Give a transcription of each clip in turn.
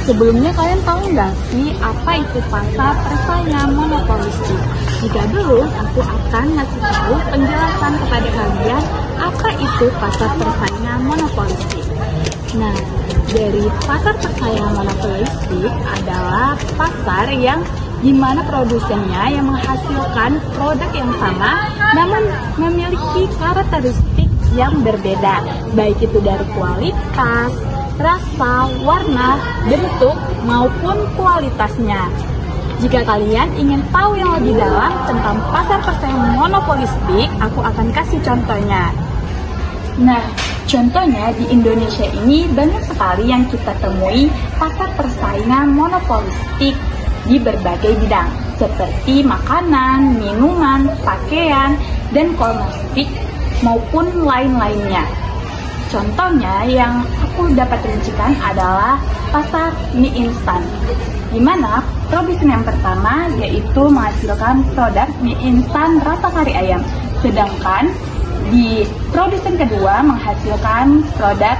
sebelumnya kalian tahu nggak sih apa itu pasar persaingan monopolistik? Jika belum, aku akan ngasih tahu penjelasan kepada kalian apa itu pasar persaingan monopolistik. Nah, dari pasar persaingan monopolistik adalah pasar yang dimana produsennya yang menghasilkan produk yang sama namun memiliki karakteristik yang berbeda, baik itu dari kualitas, rasa, warna, bentuk, maupun kualitasnya. Jika kalian ingin tahu yang lebih dalam tentang pasar persaingan monopolistik, aku akan kasih contohnya. Nah, contohnya di Indonesia ini banyak sekali yang kita temui pasar persaingan monopolistik di berbagai bidang, seperti makanan, minuman, pakaian, dan kosmetik, maupun lain-lainnya. Contohnya yang aku dapat rincikan adalah pasar mie instan, di mana produsen yang pertama yaitu menghasilkan produk mie instan rasa kari ayam, sedangkan di produsen kedua menghasilkan produk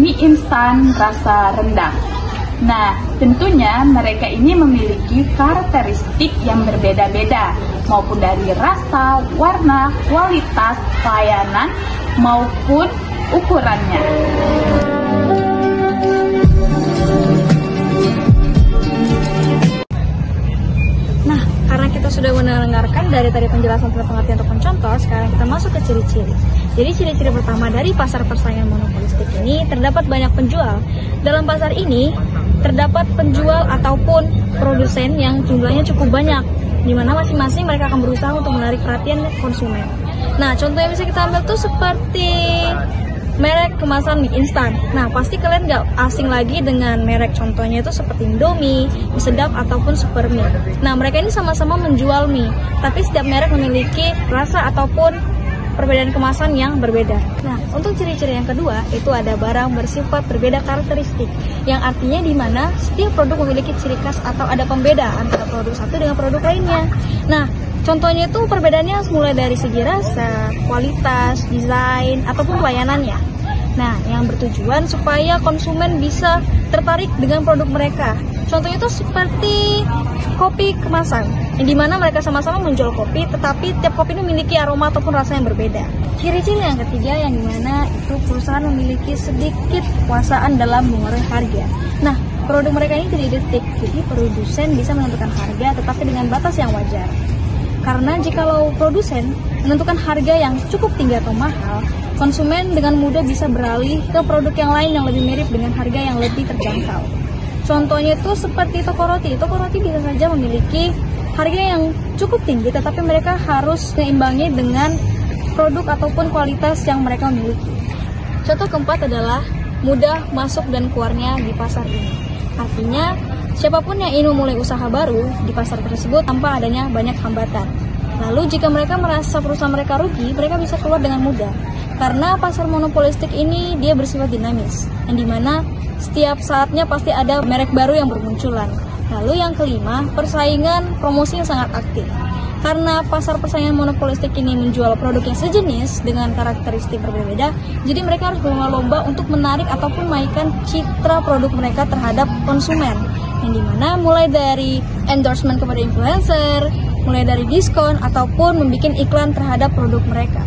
mie instan rasa rendang. Nah, tentunya mereka ini memiliki karakteristik yang berbeda-beda, maupun dari rasa, warna, kualitas, pelayanan, maupun ukurannya. Nah, karena kita sudah mendengarkan dari tadi penjelasan tentang pengertian ataupun contoh, sekarang kita masuk ke ciri-ciri. Jadi ciri-ciri pertama dari pasar persaingan monopolistik ini terdapat banyak penjual. Dalam pasar ini terdapat penjual ataupun produsen yang jumlahnya cukup banyak, di mana masing-masing mereka akan berusaha untuk menarik perhatian konsumen. Nah, contoh yang bisa kita ambil tuh seperti merek kemasan mie instan. Nah, pasti kalian gak asing lagi dengan merek, contohnya itu seperti Indomie, mie sedap, ataupun Supermie. Nah, mereka ini sama-sama menjual mie, tapi setiap merek memiliki rasa ataupun perbedaan kemasan yang berbeda. Nah, untuk ciri-ciri yang kedua, itu ada barang bersifat berbeda karakteristik, yang artinya di mana setiap produk memiliki ciri khas atau ada pembeda antara produk satu dengan produk lainnya. Nah, contohnya itu perbedaannya mulai dari segi rasa, kualitas, desain, ataupun pelayanannya. Nah, yang bertujuan supaya konsumen bisa tertarik dengan produk mereka. Contohnya itu seperti kopi kemasan, yang dimana mereka sama-sama menjual kopi, tetapi tiap kopi ini memiliki aroma ataupun rasa yang berbeda. Ciri-ciri yang ketiga yang dimana itu perusahaan memiliki sedikit kekuasaan dalam mengurangi harga. Nah, produk mereka ini tidak detik, jadi produsen bisa menentukan harga tetapi dengan batas yang wajar. Karena jikalau produsen menentukan harga yang cukup tinggi atau mahal, konsumen dengan mudah bisa beralih ke produk yang lain yang lebih mirip dengan harga yang lebih terjangkau. Contohnya itu seperti toko roti. Toko roti bisa saja memiliki harga yang cukup tinggi, tetapi mereka harus meimbangi dengan produk ataupun kualitas yang mereka miliki. Contoh keempat adalah mudah masuk dan keluarnya di pasar ini. Artinya, siapapun yang ingin memulai usaha baru di pasar tersebut tanpa adanya banyak hambatan. Lalu jika mereka merasa perusahaan mereka rugi, mereka bisa keluar dengan mudah. Karena pasar monopolistik ini dia bersifat dinamis, yang dimana setiap saatnya pasti ada merek baru yang bermunculan. Lalu yang kelima, persaingan promosi yang sangat aktif. Karena pasar persaingan monopolistik ini menjual produk yang sejenis dengan karakteristik berbeda, jadi mereka harus berlomba-lomba untuk menarik ataupun menaikkan citra produk mereka terhadap konsumen. Yang dimana mulai dari endorsement kepada influencer, mulai dari diskon, ataupun membuat iklan terhadap produk mereka.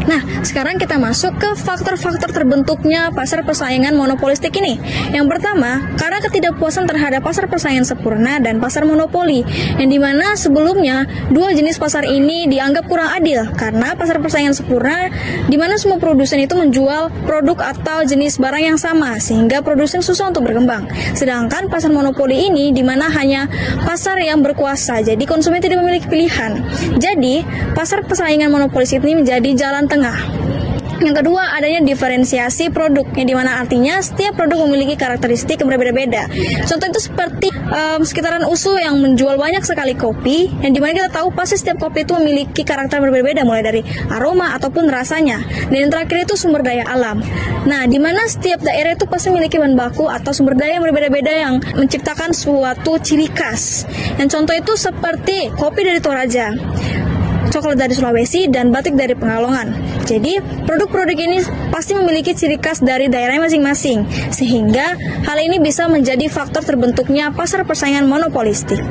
Nah, sekarang kita masuk ke faktor-faktor terbentuknya pasar persaingan monopolistik ini. Yang pertama, karena ketidakpuasan terhadap pasar persaingan sempurna dan pasar monopoli, yang dimana sebelumnya dua jenis pasar ini dianggap kurang adil, karena pasar persaingan sempurna dimana semua produsen itu menjual produk atau jenis barang yang sama, sehingga produsen susah untuk berkembang. Sedangkan pasar monopoli ini dimana hanya pasar yang berkuasa, jadi konsumen tidak memiliki pilihan. Jadi, pasar persaingan monopolistik ini menjadi jalan tengah. Yang kedua, adanya diferensiasi produk, yang dimana artinya setiap produk memiliki karakteristik yang berbeda-beda. Contoh itu seperti sekitaran USU yang menjual banyak sekali kopi, yang dimana kita tahu pasti setiap kopi itu memiliki karakter berbeda-beda, mulai dari aroma ataupun rasanya. Dan yang terakhir itu sumber daya alam. Nah, dimana setiap daerah itu pasti memiliki bahan baku atau sumber daya yang berbeda-beda yang menciptakan suatu ciri khas. Yang contoh itu seperti kopi dari Toraja. coklat dari Sulawesi, dan batik dari Pekalongan. Jadi, produk-produk ini pasti memiliki ciri khas dari daerahnya masing-masing, sehingga hal ini bisa menjadi faktor terbentuknya pasar persaingan monopolistik.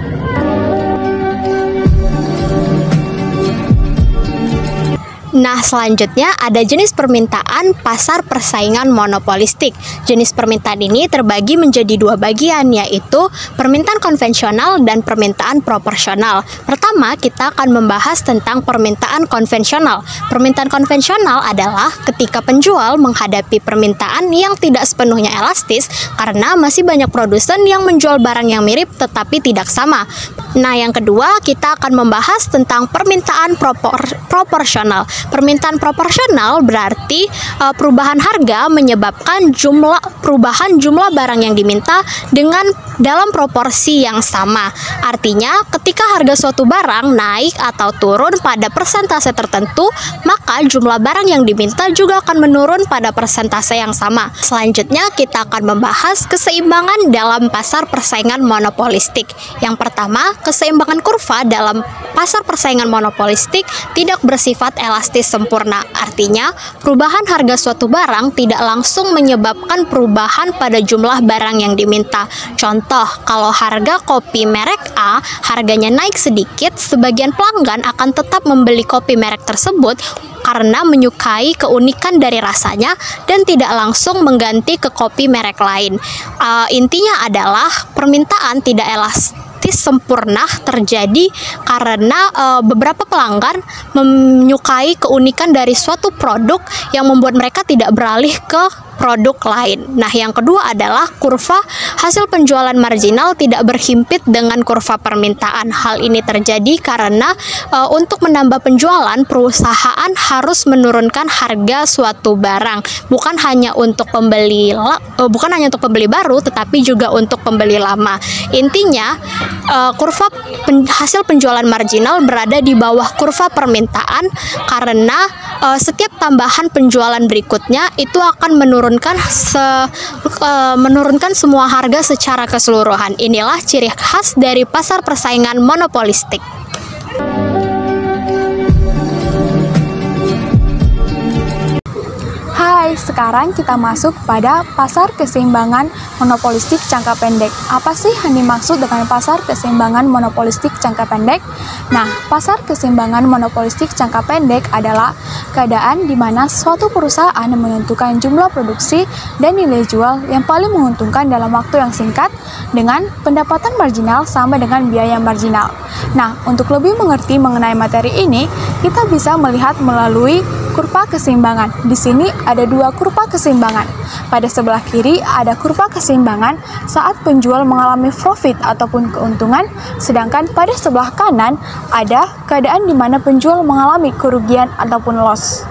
Nah, selanjutnya ada jenis permintaan pasar persaingan monopolistik. Jenis permintaan ini terbagi menjadi dua bagian, yaitu permintaan konvensional dan permintaan proporsional. Pertama, kita akan membahas tentang permintaan konvensional. Permintaan konvensional adalah ketika penjual menghadapi permintaan yang tidak sepenuhnya elastis karena masih banyak produsen yang menjual barang yang mirip tetapi tidak sama. Nah, yang kedua, kita akan membahas tentang permintaan proporsional. Permintaan proporsional berarti perubahan harga menyebabkan perubahan jumlah barang yang diminta dalam proporsi yang sama. Artinya, ketika harga suatu barang naik atau turun pada persentase tertentu, maka jumlah barang yang diminta juga akan menurun pada persentase yang sama. Selanjutnya, kita akan membahas keseimbangan dalam pasar persaingan monopolistik. Yang pertama, keseimbangan kurva dalam pasar persaingan monopolistik tidak bersifat elastis sempurna. Artinya, perubahan harga suatu barang tidak langsung menyebabkan perubahan pada jumlah barang yang diminta. Contoh, kalau harga kopi merek A harganya naik sedikit, sebagian pelanggan akan tetap membeli kopi merek tersebut karena menyukai keunikan dari rasanya dan tidak langsung mengganti ke kopi merek lain. Intinya adalah permintaan tidak elastis sempurna terjadi karena beberapa pelanggan menyukai keunikan dari suatu produk yang membuat mereka tidak beralih ke produk lain. Nah, yang kedua adalah kurva hasil penjualan marginal tidak berhimpit dengan kurva permintaan. Hal ini terjadi karena untuk menambah penjualan, perusahaan harus menurunkan harga suatu barang, bukan hanya untuk pembeli baru, tetapi juga untuk pembeli lama. Intinya, kurva hasil penjualan marginal berada di bawah kurva permintaan karena setiap tambahan penjualan berikutnya itu akan menurunkan semua harga secara keseluruhan. Inilah ciri khas dari pasar persaingan monopolistik. Hai, sekarang kita masuk pada pasar keseimbangan monopolistik jangka pendek. Apa sih yang dimaksud dengan pasar keseimbangan monopolistik jangka pendek? Nah, pasar keseimbangan monopolistik jangka pendek adalah keadaan di mana suatu perusahaan menentukan jumlah produksi dan nilai jual yang paling menguntungkan dalam waktu yang singkat dengan pendapatan marginal sama dengan biaya marginal. Nah, untuk lebih mengerti mengenai materi ini, kita bisa melihat melalui kurva keseimbangan. Di sini ada dua kurva keseimbangan. Pada sebelah kiri ada kurva keseimbangan saat penjual mengalami profit ataupun keuntungan, sedangkan pada sebelah kanan ada keadaan di mana penjual mengalami kerugian ataupun loss.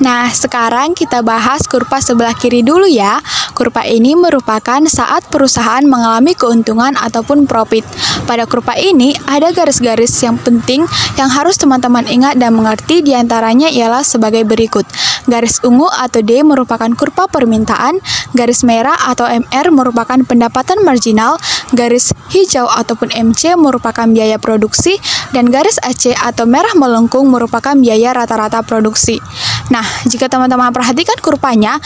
Nah, sekarang kita bahas kurva sebelah kiri dulu ya. Kurva ini merupakan saat perusahaan mengalami keuntungan ataupun profit. Pada kurva ini ada garis-garis yang penting yang harus teman-teman ingat dan mengerti, diantaranya ialah sebagai berikut. Garis ungu atau D merupakan kurva permintaan, garis merah atau MR merupakan pendapatan marginal, garis hijau ataupun MC merupakan biaya produksi, dan garis AC atau merah melengkung merupakan biaya rata-rata produksi. Nah, jika teman-teman perhatikan kurvanya,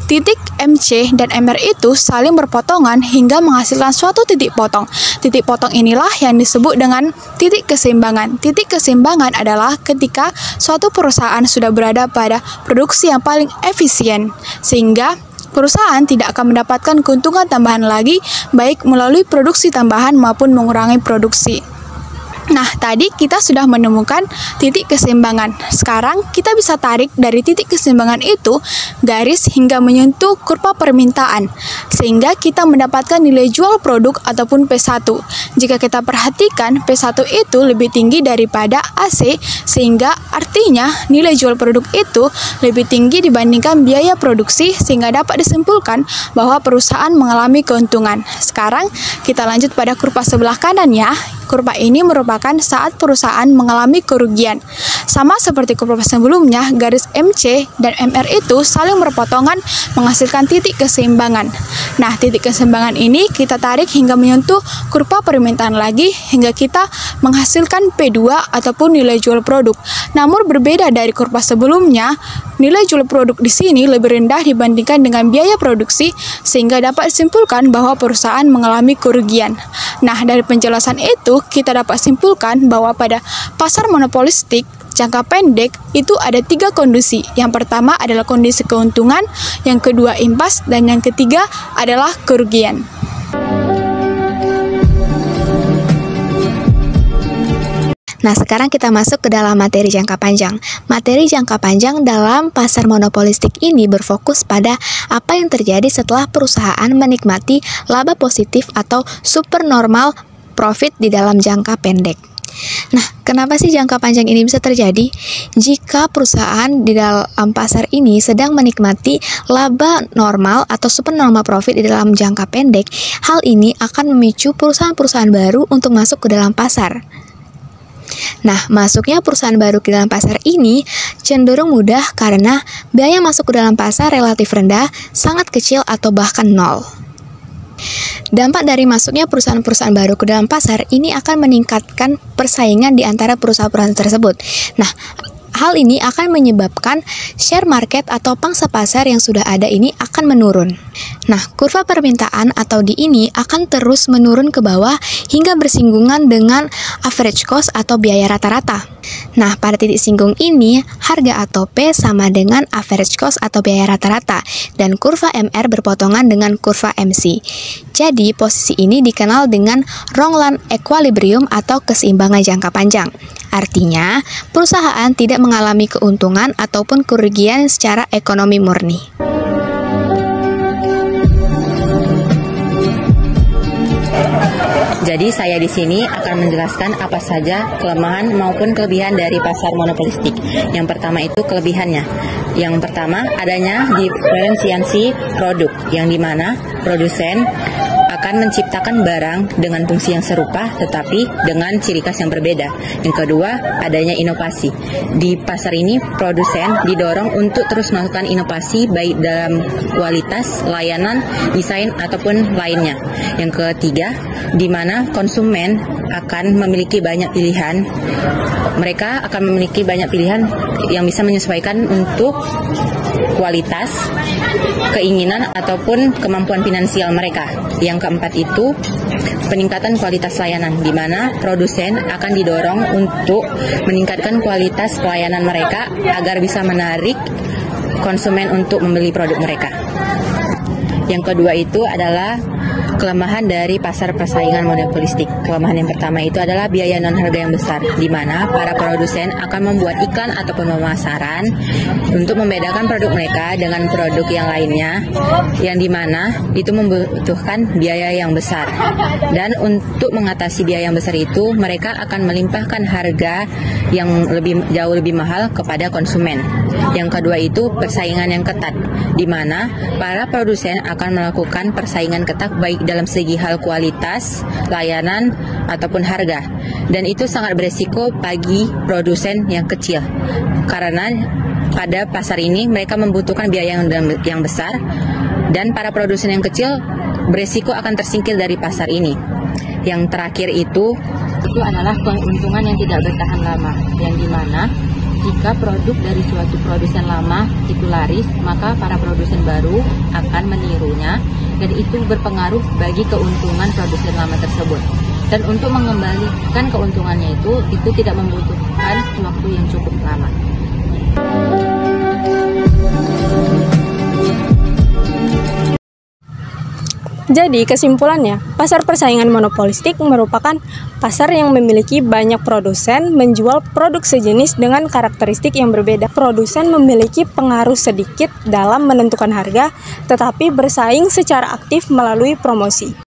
titik MC dan MR itu saling berpotongan hingga menghasilkan suatu titik potong. Titik potong inilah yang disebut dengan titik keseimbangan. Titik keseimbangan adalah ketika suatu perusahaan sudah berada pada produksi yang paling efisien, sehingga perusahaan tidak akan mendapatkan keuntungan tambahan lagi, baik melalui produksi tambahan maupun mengurangi produksi. Nah, tadi kita sudah menemukan titik keseimbangan. Sekarang kita bisa tarik dari titik keseimbangan itu garis hingga menyentuh kurva permintaan, sehingga kita mendapatkan nilai jual produk ataupun P1. Jika kita perhatikan, P1 itu lebih tinggi daripada AC, sehingga artinya nilai jual produk itu lebih tinggi dibandingkan biaya produksi, sehingga dapat disimpulkan bahwa perusahaan mengalami keuntungan. Sekarang kita lanjut pada kurva sebelah kanan ya. kurva ini merupakan saat perusahaan mengalami kerugian. Sama seperti kurva sebelumnya, garis MC dan MR itu saling berpotongan menghasilkan titik keseimbangan. Nah, titik keseimbangan ini kita tarik hingga menyentuh kurva permintaan lagi hingga kita menghasilkan P2 ataupun nilai jual produk. Namun berbeda dari kurva sebelumnya, nilai jual produk di sini lebih rendah dibandingkan dengan biaya produksi sehingga dapat disimpulkan bahwa perusahaan mengalami kerugian. Nah, dari penjelasan itu kita dapat simpulkan bahwa pada pasar monopolistik jangka pendek itu ada 3 kondisi. Yang pertama adalah kondisi keuntungan, yang kedua impas, dan yang ketiga adalah kerugian. Nah, sekarang kita masuk ke dalam materi jangka panjang. Materi jangka panjang dalam pasar monopolistik ini berfokus pada apa yang terjadi setelah perusahaan menikmati laba positif atau supernormal profit di dalam jangka pendek. Nah, kenapa sih jangka panjang ini bisa terjadi? Jika perusahaan di dalam pasar ini sedang menikmati laba normal atau supernormal profit di dalam jangka pendek, hal ini akan memicu perusahaan-perusahaan baru untuk masuk ke dalam pasar. Nah, masuknya perusahaan baru ke dalam pasar ini cenderung mudah karena biaya masuk ke dalam pasar relatif rendah, sangat kecil atau bahkan nol. Dampak dari masuknya perusahaan-perusahaan baru ke dalam pasar ini akan meningkatkan persaingan di antara perusahaan-perusahaan tersebut. Nah, hal ini akan menyebabkan share market atau pangsa pasar yang sudah ada ini akan menurun. Nah, kurva permintaan atau D ini akan terus menurun ke bawah hingga bersinggungan dengan average cost atau biaya rata-rata. Nah, pada titik singgung ini, harga atau P sama dengan average cost atau biaya rata-rata, dan kurva MR berpotongan dengan kurva MC. Jadi, posisi ini dikenal dengan Wrongland equilibrium atau keseimbangan jangka panjang. Artinya, perusahaan tidak mengalami keuntungan ataupun kerugian secara ekonomi murni. Jadi saya di sini akan menjelaskan apa saja kelemahan maupun kelebihan dari pasar monopolistik. Yang pertama itu kelebihannya. Yang pertama adanya diferensiasi produk, yang dimana produsen akan menciptakan barang dengan fungsi yang serupa tetapi dengan ciri khas yang berbeda. Yang kedua, adanya inovasi. Di pasar ini produsen didorong untuk terus melakukan inovasi baik dalam kualitas, layanan, desain ataupun lainnya. Yang ketiga, di mana konsumen akan memiliki banyak pilihan. Mereka akan memiliki banyak pilihan yang bisa menyesuaikan untuk kualitas, keinginan ataupun kemampuan finansial mereka. Yang keempat itu peningkatan kualitas layanan, di mana produsen akan didorong untuk meningkatkan kualitas pelayanan mereka agar bisa menarik konsumen untuk membeli produk mereka. Yang kedua itu adalah kelemahan dari pasar persaingan monopolistik. Kelemahan yang pertama itu adalah biaya non harga yang besar, di mana para produsen akan membuat iklan ataupun pemasaran untuk membedakan produk mereka dengan produk yang lainnya, yang dimana itu membutuhkan biaya yang besar. Dan untuk mengatasi biaya yang besar itu, mereka akan melimpahkan harga yang jauh lebih mahal kepada konsumen. Yang kedua itu persaingan yang ketat, di mana para produsen akan melakukan persaingan ketat baik dalam segi hal kualitas, layanan, ataupun harga. Dan itu sangat beresiko bagi produsen yang kecil, karena pada pasar ini mereka membutuhkan biaya yang besar, dan para produsen yang kecil beresiko akan tersingkir dari pasar ini. Yang terakhir itu adalah keuntungan yang tidak bertahan lama, yang dimana jika produk dari suatu produsen lama itu laris, maka para produsen baru akan menirunya, dan itu berpengaruh bagi keuntungan produsen lama tersebut. Dan untuk mengembalikan keuntungannya itu tidak membutuhkan waktu yang cukup lama. Jadi kesimpulannya, pasar persaingan monopolistik merupakan pasar yang memiliki banyak produsen menjual produk sejenis dengan karakteristik yang berbeda. Produsen memiliki pengaruh sedikit dalam menentukan harga, tetapi bersaing secara aktif melalui promosi.